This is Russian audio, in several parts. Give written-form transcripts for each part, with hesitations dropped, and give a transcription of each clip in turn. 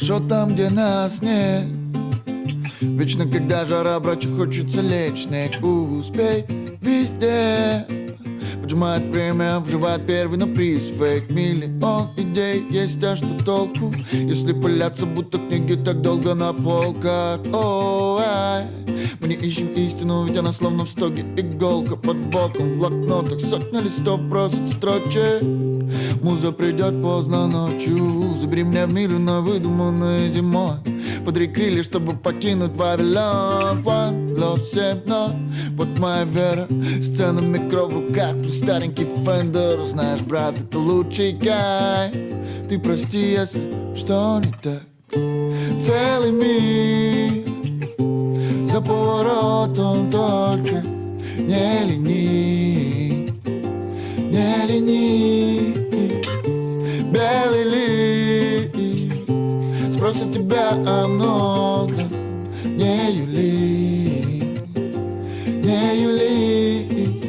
хорошо там, где нас нет. Вечно, когда жара, братья, хочется лечь. Успей везде. Поджимает время, вживает первый на приз. Фейк, миллион идей, есть, а что толку, если пыляться, будто книги так долго на полках. Мы не ищем истину, ведь она словно в стоге иголка под боком. В блокнотах сотня листов просит строчек. Муза придет поздно ночью. Забери меня в мир на выдуманной зимой. Подри крылья, чтобы покинуть Вавилон. One love, 7-0, вот моя вера. Сцена, микро в руках, плюс старенький фендер. Знаешь, брат, это лучший кайф. Ты прости, если что не так. Целый мир за поворотом, только не лени, не лени. Белый лист спросит тебя о многом. Не юли, не юли.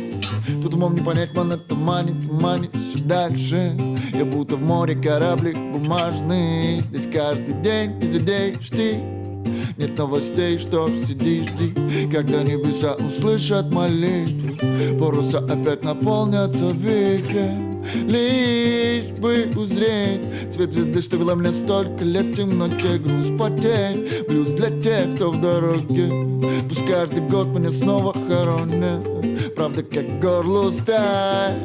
Тут умом не понять, ман, это манит, манит все дальше. Я будто в море кораблик бумажный. Здесь каждый день ты задеешь ты. Нет новостей, что ж, сиди, жди, когда небеса услышат молитву. Паруса опять наполнятся вихрем, лишь бы узреть цвет звезды, что вела меня столько лет в темноте. Груз потерь, блюз для тех, кто в дороге. Пусть каждый год меня снова хоронят. Правда, как горло сталь.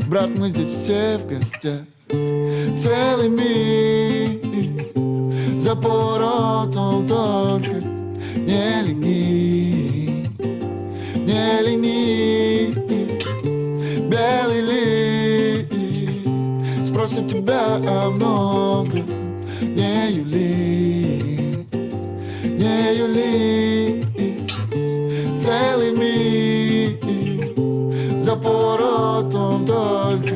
Брат, мы здесь все в гостях. Целый мир за поворотом, только не лени, не лени. Белый лист спросит тебя о многом. Не юли, не юли. Целый мир за поворотом, только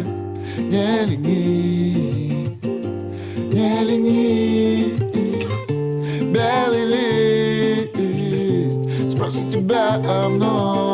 не лени, не лени. Белый лист спросит тебя о многом.